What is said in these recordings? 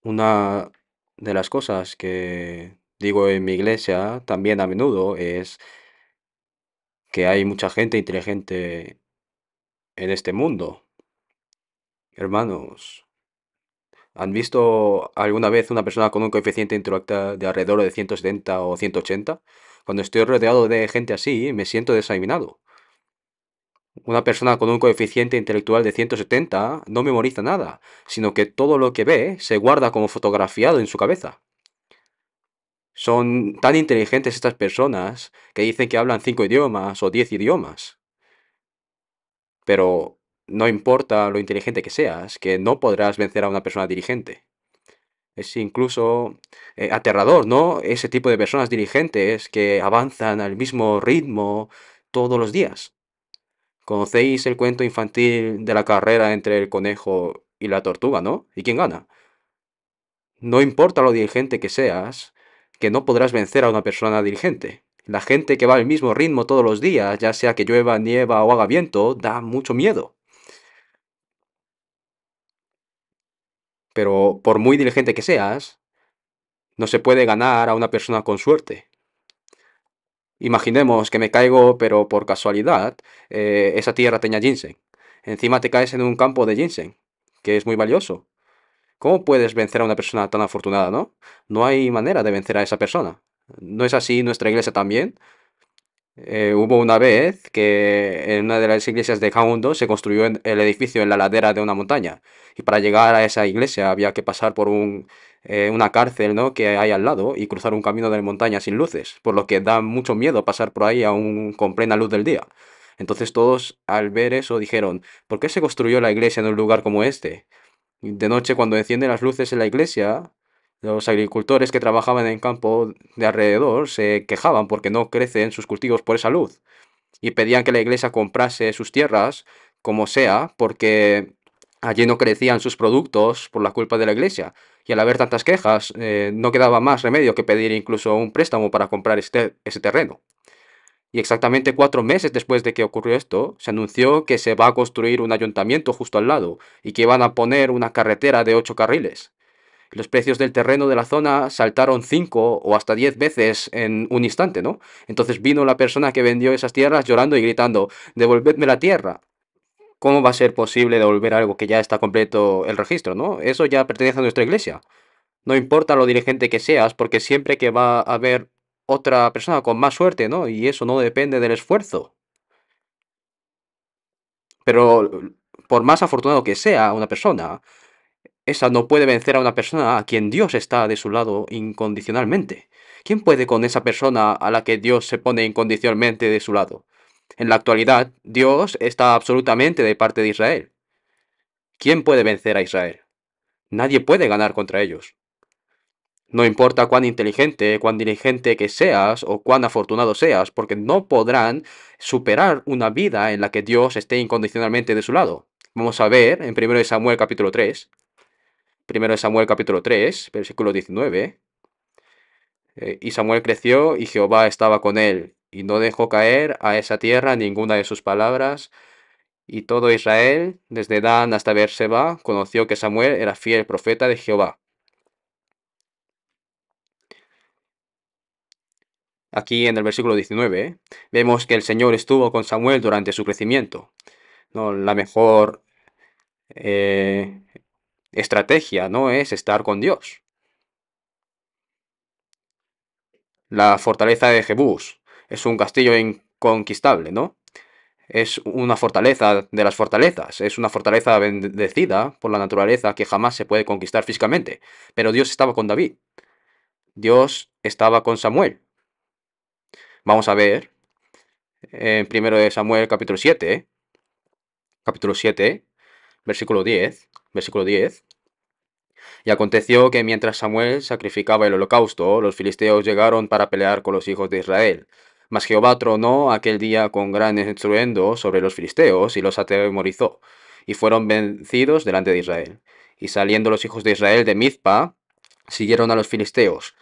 Una de las cosas que digo en mi iglesia también a menudo es que hay mucha gente inteligente en este mundo. Hermanos, ¿han visto alguna vez una persona con un coeficiente intelectual de alrededor de 170 o 180? Cuando estoy rodeado de gente así, me siento desanimado. Una persona con un coeficiente intelectual de 170 no memoriza nada, sino que todo lo que ve se guarda como fotografiado en su cabeza. Son tan inteligentes estas personas que dicen que hablan 5 idiomas o 10 idiomas, pero no importa lo inteligente que seas, que no podrás vencer a una persona dirigente. Es incluso aterrador, ¿no? Ese tipo de personas dirigentes que avanzan al mismo ritmo todos los días. ¿Conocéis el cuento infantil de la carrera entre el conejo y la tortuga, no? ¿Y quién gana? No importa lo diligente que seas, que no podrás vencer a una persona diligente. La gente que va al mismo ritmo todos los días, ya sea que llueva, nieva o haga viento, da mucho miedo. Pero por muy diligente que seas, no se puede ganar a una persona con suerte. Imaginemos que me caigo, pero por casualidad, esa tierra tenía ginseng. Encima te caes en un campo de ginseng, que es muy valioso. ¿Cómo puedes vencer a una persona tan afortunada, no? No hay manera de vencer a esa persona. ¿No es así nuestra iglesia también? Hubo una vez que en una de las iglesias de Kaondo se construyó el edificio en la ladera de una montaña. Y para llegar a esa iglesia había que pasar por una cárcel, ¿no?, que hay al lado y cruzar un camino de montaña sin luces, por lo que da mucho miedo pasar por ahí aún con plena luz del día. Entonces todos al ver eso dijeron, ¿por qué se construyó la iglesia en un lugar como este? De noche, cuando encienden las luces en la iglesia, los agricultores que trabajaban en el campo de alrededor se quejaban porque no crecen sus cultivos por esa luz y pedían que la iglesia comprase sus tierras como sea porque allí no crecían sus productos por la culpa de la iglesia. Y al haber tantas quejas, no quedaba más remedio que pedir incluso un préstamo para comprar ese terreno. Y exactamente 4 meses después de que ocurrió esto, se anunció que se va a construir un ayuntamiento justo al lado y que iban a poner una carretera de 8 carriles. Los precios del terreno de la zona saltaron 5 o hasta 10 veces en un instante, ¿no? Entonces vino la persona que vendió esas tierras llorando y gritando, devolvedme la tierra. ¿Cómo va a ser posible devolver algo que ya está completo el registro, ¿no? Eso ya pertenece a nuestra iglesia. No importa lo diligente que seas, porque siempre que va a haber otra persona con más suerte, ¿no? Y eso no depende del esfuerzo. Pero por más afortunado que sea una persona, esa no puede vencer a una persona a quien Dios está de su lado incondicionalmente. ¿Quién puede con esa persona a la que Dios se pone incondicionalmente de su lado? En la actualidad, Dios está absolutamente de parte de Israel. ¿Quién puede vencer a Israel? Nadie puede ganar contra ellos. No importa cuán inteligente, cuán diligente que seas o cuán afortunado seas, porque no podrán superar una vida en la que Dios esté incondicionalmente de su lado. Vamos a ver en 1 Samuel capítulo 3, 1 Samuel capítulo 3, versículo 19. Y Samuel creció y Jehová estaba con él, y no dejó caer a esa tierra ninguna de sus palabras, y todo Israel, desde Dan hasta Beerseba, conoció que Samuel era fiel profeta de Jehová. Aquí en el versículo 19 vemos que el Señor estuvo con Samuel durante su crecimiento. ¿No? La mejor eh, estrategia, ¿no?, es estar con Dios. La fortaleza de Jebús es un castillo inconquistable, ¿no? Es una fortaleza de las fortalezas, es una fortaleza bendecida por la naturaleza que jamás se puede conquistar físicamente. Pero Dios estaba con David, Dios estaba con Samuel. Vamos a ver en 1 Samuel capítulo 7, versículo 10. Y aconteció que mientras Samuel sacrificaba el holocausto, los filisteos llegaron para pelear con los hijos de Israel. Mas Jehová tronó aquel día con gran estruendo sobre los filisteos y los atemorizó, y fueron vencidos delante de Israel. Y saliendo los hijos de Israel de Mizpa, siguieron a los filisteos,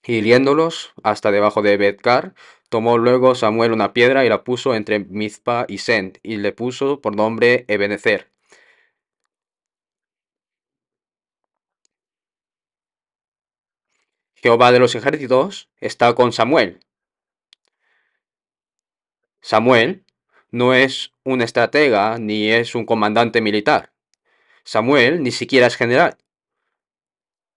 y hiriéndolos hasta debajo de Betcar, tomó luego Samuel una piedra y la puso entre Mizpa y Sent, y le puso por nombre Ebenezer. Jehová de los ejércitos está con Samuel. Samuel no es un estratega ni es un comandante militar. Samuel ni siquiera es general.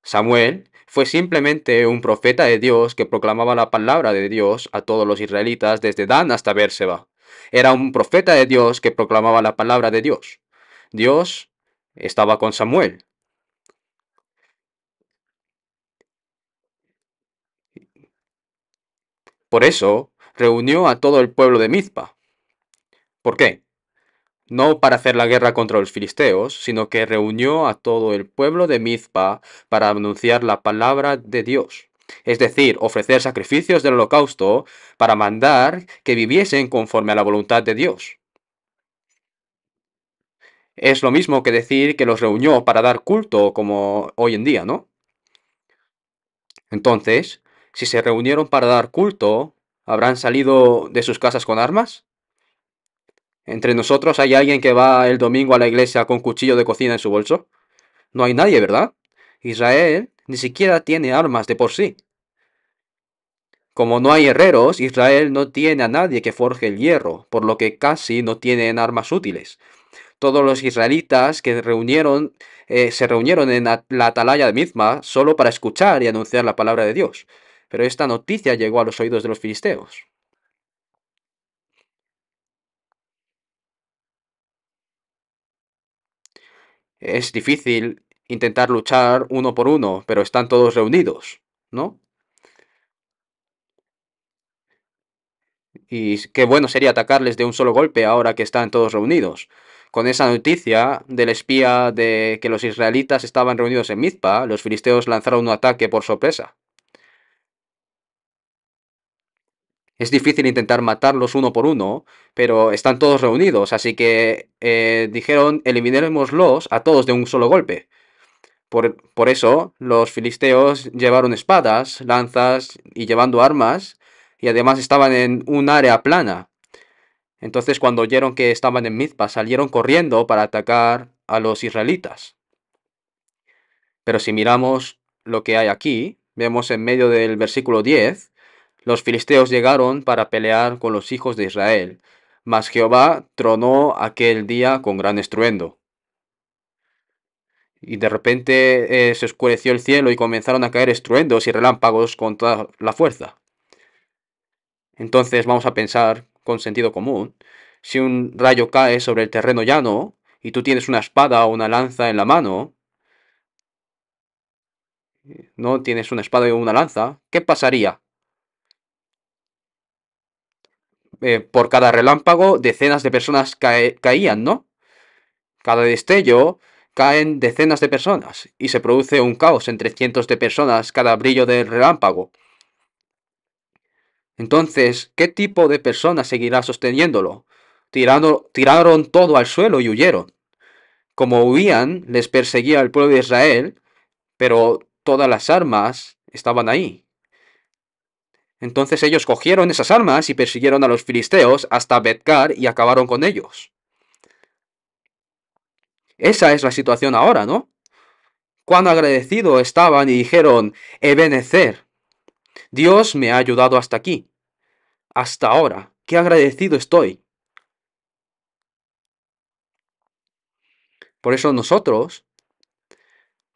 Samuel fue simplemente un profeta de Dios que proclamaba la palabra de Dios a todos los israelitas desde Dan hasta Bérseba. Era un profeta de Dios que proclamaba la palabra de Dios. Dios estaba con Samuel. Por eso reunió a todo el pueblo de Mizpa. ¿Por qué? No para hacer la guerra contra los filisteos, sino que reunió a todo el pueblo de Mizpa para anunciar la palabra de Dios. Es decir, ofrecer sacrificios del holocausto para mandar que viviesen conforme a la voluntad de Dios. Es lo mismo que decir que los reunió para dar culto como hoy en día, ¿no? Entonces, si se reunieron para dar culto, ¿habrán salido de sus casas con armas? ¿Entre nosotros hay alguien que va el domingo a la iglesia con cuchillo de cocina en su bolso? No hay nadie, ¿verdad? Israel ni siquiera tiene armas de por sí. Como no hay herreros, Israel no tiene a nadie que forje el hierro, por lo que casi no tienen armas útiles. Todos los israelitas que se reunieron en la atalaya de Mizma solo para escuchar y anunciar la palabra de Dios. Pero esta noticia llegó a los oídos de los filisteos. Es difícil intentar luchar uno por uno, pero están todos reunidos, ¿no? Y qué bueno sería atacarles de un solo golpe ahora que están todos reunidos. Con esa noticia del espía de que los israelitas estaban reunidos en Mizpa, los filisteos lanzaron un ataque por sorpresa. Es difícil intentar matarlos uno por uno, pero están todos reunidos, así que dijeron eliminémoslos a todos de un solo golpe. Por eso los filisteos llevaron espadas, lanzas y llevando armas, y además estaban en un área plana. Entonces cuando oyeron que estaban en Mizpa salieron corriendo para atacar a los israelitas. Pero si miramos lo que hay aquí, vemos en medio del versículo 10, los filisteos llegaron para pelear con los hijos de Israel, mas Jehová tronó aquel día con gran estruendo. Y de repente se oscureció el cielo y comenzaron a caer estruendos y relámpagos con toda la fuerza. Entonces vamos a pensar con sentido común, si un rayo cae sobre el terreno llano y tú tienes una espada o una lanza en la mano, no tienes una espada o una lanza, ¿qué pasaría? Por cada relámpago decenas de personas caían, ¿no? Cada destello caen decenas de personas y se produce un caos entre cientos de personas cada brillo del relámpago. Entonces, ¿qué tipo de persona seguirá sosteniéndolo? Tiraron todo al suelo y huyeron. Como huían, les perseguía el pueblo de Israel, pero todas las armas estaban ahí. Entonces ellos cogieron esas armas y persiguieron a los filisteos hasta Betcar y acabaron con ellos. Esa es la situación ahora, ¿no? Cuán agradecido estaban y dijeron, Ebenezer, Dios me ha ayudado hasta aquí, hasta ahora, qué agradecido estoy. Por eso nosotros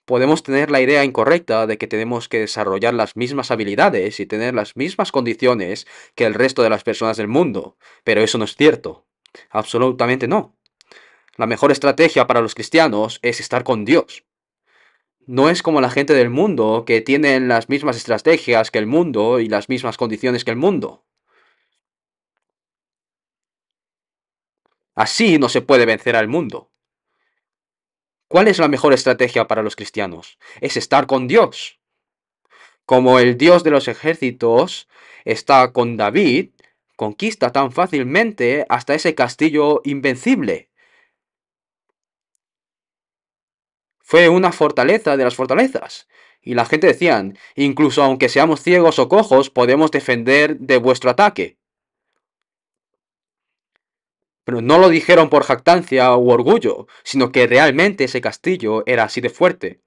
podemos tener la idea incorrecta de que tenemos que desarrollar las mismas habilidades y tener las mismas condiciones que el resto de las personas del mundo, pero eso no es cierto. Absolutamente no. La mejor estrategia para los cristianos es estar con Dios. No es como la gente del mundo que tienen las mismas estrategias que el mundo y las mismas condiciones que el mundo. Así no se puede vencer al mundo. ¿Cuál es la mejor estrategia para los cristianos? Es estar con Dios. Como el Dios de los ejércitos está con David, conquista tan fácilmente hasta ese castillo invencible. Fue una fortaleza de las fortalezas. Y la gente decían, incluso aunque seamos ciegos o cojos, podemos defender de vuestro ataque. Pero no lo dijeron por jactancia u orgullo, sino que realmente ese castillo era así de fuerte.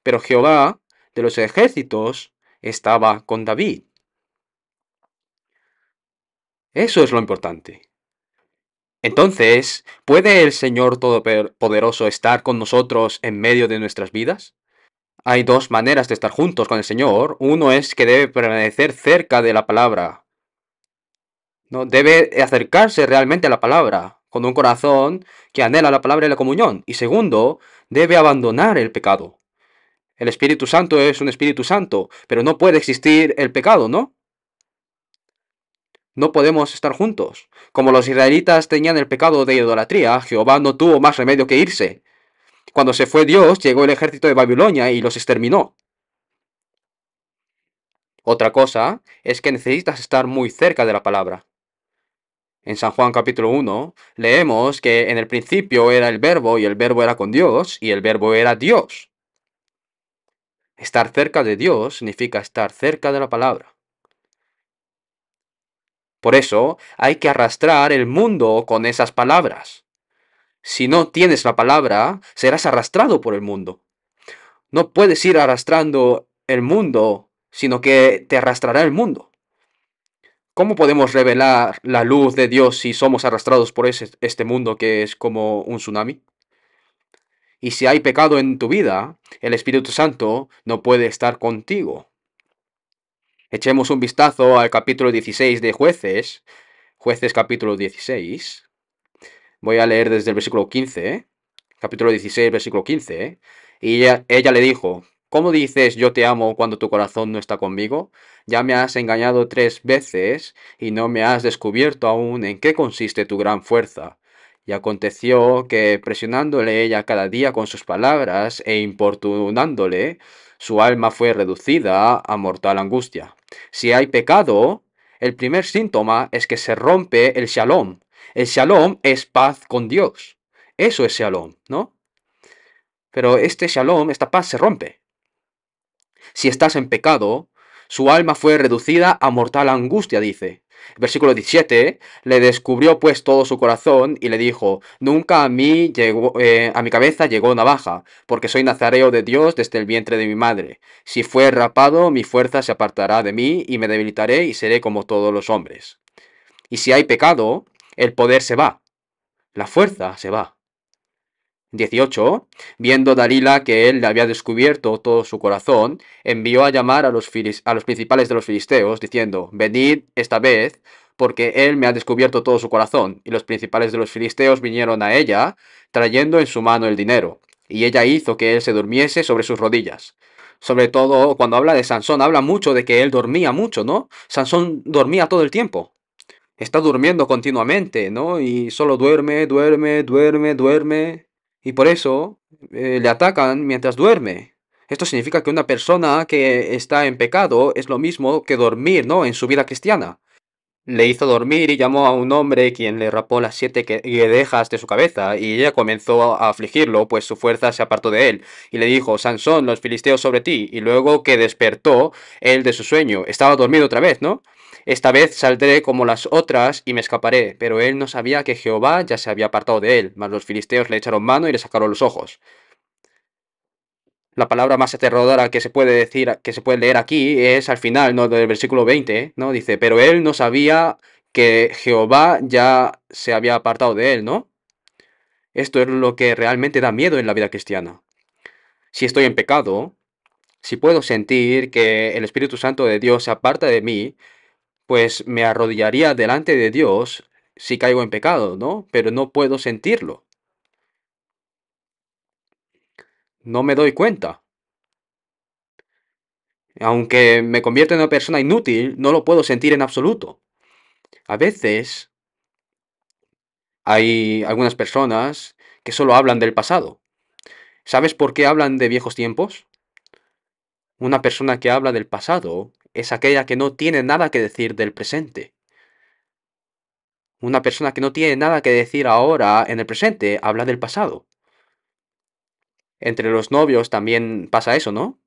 Pero Jehová de los ejércitos estaba con David. Eso es lo importante. Entonces, ¿puede el Señor Todopoderoso estar con nosotros en medio de nuestras vidas? Hay dos maneras de estar juntos con el Señor. Uno es que debe permanecer cerca de la palabra, ¿no? Debe acercarse realmente a la palabra, con un corazón que anhela la palabra y la comunión. Y segundo, debe abandonar el pecado. El Espíritu Santo es un Espíritu Santo, pero no puede existir el pecado, ¿no? No podemos estar juntos. Como los israelitas tenían el pecado de idolatría, Jehová no tuvo más remedio que irse. Cuando se fue Dios, llegó el ejército de Babilonia y los exterminó. Otra cosa es que necesitas estar muy cerca de la palabra. En San Juan capítulo 1 leemos que en el principio era el verbo y el verbo era con Dios y el verbo era Dios. Estar cerca de Dios significa estar cerca de la palabra. Por eso hay que arrastrar el mundo con esas palabras. Si no tienes la palabra, serás arrastrado por el mundo. No puedes ir arrastrando el mundo, sino que te arrastrará el mundo. ¿Cómo podemos revelar la luz de Dios si somos arrastrados por este mundo que es como un tsunami? Y si hay pecado en tu vida, el Espíritu Santo no puede estar contigo. Echemos un vistazo al capítulo 16 de Jueces, Jueces capítulo 16. Voy a leer desde el versículo 15, capítulo 16, versículo 15. Y ella le dijo, ¿cómo dices yo te amo cuando tu corazón no está conmigo? Ya me has engañado 3 veces y no me has descubierto aún en qué consiste tu gran fuerza. Y aconteció que presionándole ella cada día con sus palabras e importunándole, su alma fue reducida a mortal angustia. Si hay pecado, el primer síntoma es que se rompe el shalom. El shalom es paz con Dios. Eso es shalom, ¿no? Pero este shalom, esta paz se rompe. Si estás en pecado, su alma fue reducida a mortal angustia, dice. Versículo 17, le descubrió pues todo su corazón y le dijo, nunca a mi cabeza llegó navaja, porque soy nazareo de Dios desde el vientre de mi madre. Si fue rapado, mi fuerza se apartará de mí y me debilitaré y seré como todos los hombres. Y si hay pecado, el poder se va, la fuerza se va. 18. Viendo Dalila que él le había descubierto todo su corazón, envió a llamar a los principales de los filisteos, diciendo, venid esta vez, porque él me ha descubierto todo su corazón. Y los principales de los filisteos vinieron a ella, trayendo en su mano el dinero. Y ella hizo que él se durmiese sobre sus rodillas. Sobre todo cuando habla de Sansón, habla mucho de que él dormía mucho, ¿no? Sansón dormía todo el tiempo. Está durmiendo continuamente, ¿no? Y solo duerme, duerme, duerme, duerme. Y por eso le atacan mientras duerme. Esto significa que una persona que está en pecado es lo mismo que dormir, ¿no? En su vida cristiana. Le hizo dormir y llamó a un hombre quien le rapó las 7 guedejas de su cabeza, y ella comenzó a afligirlo, pues su fuerza se apartó de él, y le dijo, Sansón, los filisteos sobre ti, y luego que despertó él de su sueño, estaba dormido otra vez, ¿no? Esta vez saldré como las otras y me escaparé, pero él no sabía que Jehová ya se había apartado de él, mas los filisteos le echaron mano y le sacaron los ojos. La palabra más aterradora que se puede decir, que se puede leer aquí es al final, ¿no? Del versículo 20, ¿no? Dice, pero él no sabía que Jehová ya se había apartado de él, ¿no? Esto es lo que realmente da miedo en la vida cristiana. Si estoy en pecado, si puedo sentir que el Espíritu Santo de Dios se aparta de mí, pues me arrodillaría delante de Dios si caigo en pecado, ¿no? Pero no puedo sentirlo. No me doy cuenta. Aunque me convierta en una persona inútil, no lo puedo sentir en absoluto. A veces hay algunas personas que solo hablan del pasado. ¿Sabes por qué hablan de viejos tiempos? Una persona que habla del pasado es aquella que no tiene nada que decir del presente. Una persona que no tiene nada que decir ahora en el presente habla del pasado. Entre los novios también pasa eso, ¿no?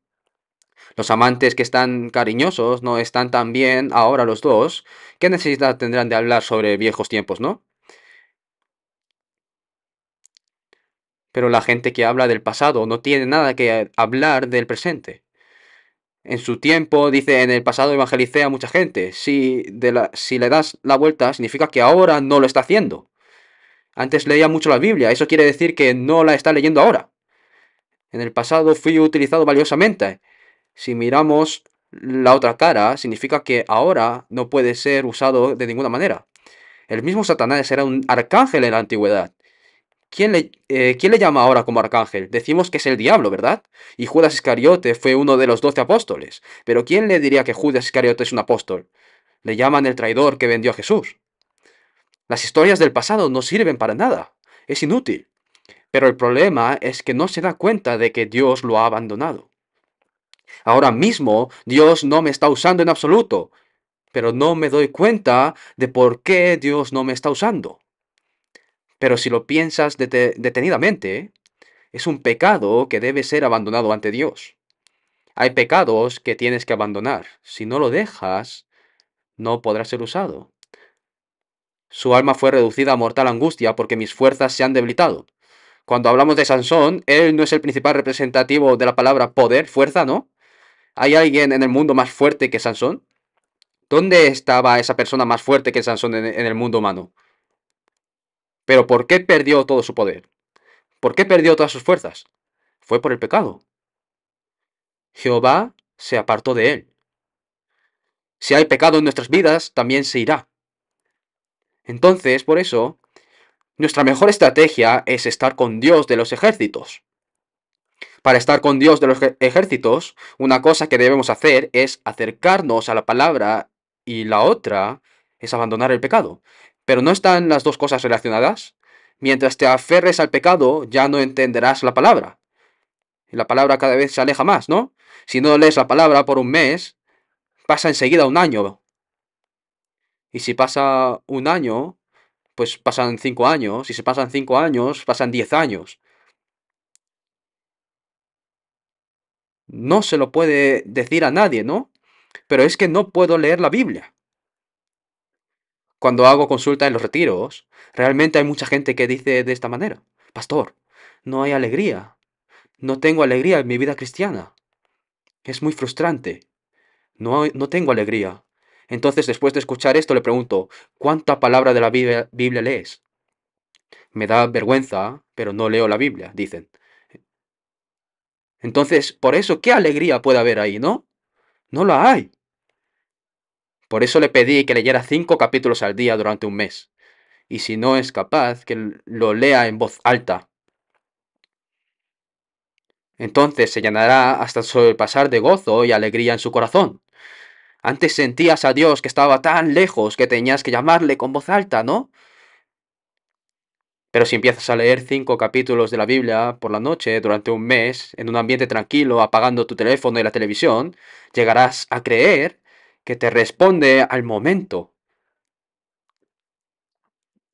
Los amantes que están cariñosos no están tan bien ahora los dos. ¿Qué necesidad tendrán de hablar sobre viejos tiempos, no? Pero la gente que habla del pasado no tiene nada que hablar del presente. En su tiempo, dice, en el pasado evangelicé a mucha gente. Si le das la vuelta, significa que ahora no lo está haciendo. Antes leía mucho la Biblia, eso quiere decir que no la está leyendo ahora. En el pasado fui utilizado valiosamente. Si miramos la otra cara, significa que ahora no puede ser usado de ninguna manera. El mismo Satanás era un arcángel en la antigüedad. ¿Quién le llama ahora como arcángel? Decimos que es el diablo, ¿verdad? Y Judas Iscariote fue uno de los 12 apóstoles. Pero ¿quién le diría que Judas Iscariote es un apóstol? Le llaman el traidor que vendió a Jesús. Las historias del pasado no sirven para nada. Es inútil. Pero el problema es que no se da cuenta de que Dios lo ha abandonado. Ahora mismo Dios no me está usando en absoluto, pero no me doy cuenta de por qué Dios no me está usando. Pero si lo piensas detenidamente, es un pecado que debe ser abandonado ante Dios. Hay pecados que tienes que abandonar. Si no lo dejas, no podrá ser usado. Su alma fue reducida a mortal angustia porque mis fuerzas se han debilitado. Cuando hablamos de Sansón, él no es el principal representativo de la palabra poder, fuerza, ¿no? ¿Hay alguien en el mundo más fuerte que Sansón? ¿Dónde estaba esa persona más fuerte que Sansón en el mundo humano? Pero ¿por qué perdió todo su poder? ¿Por qué perdió todas sus fuerzas? Fue por el pecado. Jehová se apartó de él. Si hay pecado en nuestras vidas, también se irá. Entonces, por eso, nuestra mejor estrategia es estar con Dios de los ejércitos. Para estar con Dios de los ejércitos, una cosa que debemos hacer es acercarnos a la palabra y la otra es abandonar el pecado. Pero ¿no están las dos cosas relacionadas? Mientras te aferres al pecado, ya no entenderás la palabra. Y la palabra cada vez se aleja más, ¿no? Si no lees la palabra por un mes, pasa enseguida un año. Y si pasa un año, pues pasan 5 años. Y si pasan 5 años, pasan 10 años. No se lo puede decir a nadie, ¿no? Pero es que no puedo leer la Biblia. Cuando hago consulta en los retiros, realmente hay mucha gente que dice de esta manera: Pastor, no hay alegría. No tengo alegría en mi vida cristiana. Es muy frustrante. No tengo alegría. Entonces, después de escuchar esto, le pregunto: ¿cuánta palabra de la Biblia lees? Me da vergüenza, pero no leo la Biblia, dicen. Entonces, por eso, ¿qué alegría puede haber ahí, no? No la hay. Por eso le pedí que leyera 5 capítulos al día durante un mes. Y si no es capaz, que lo lea en voz alta. Entonces se llenará hasta sobrepasar de gozo y alegría en su corazón. Antes sentías a Dios que estaba tan lejos que tenías que llamarle con voz alta, ¿no? Pero si empiezas a leer 5 capítulos de la Biblia por la noche durante un mes, en un ambiente tranquilo, apagando tu teléfono y la televisión, llegarás a creer que te responde al momento,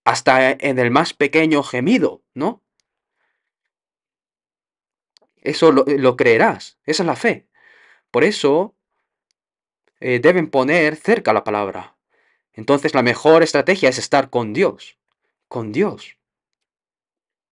hasta en el más pequeño gemido, ¿no? Eso lo creerás, esa es la fe. Por eso deben poner cerca la palabra. Entonces la mejor estrategia es estar con Dios, con Dios.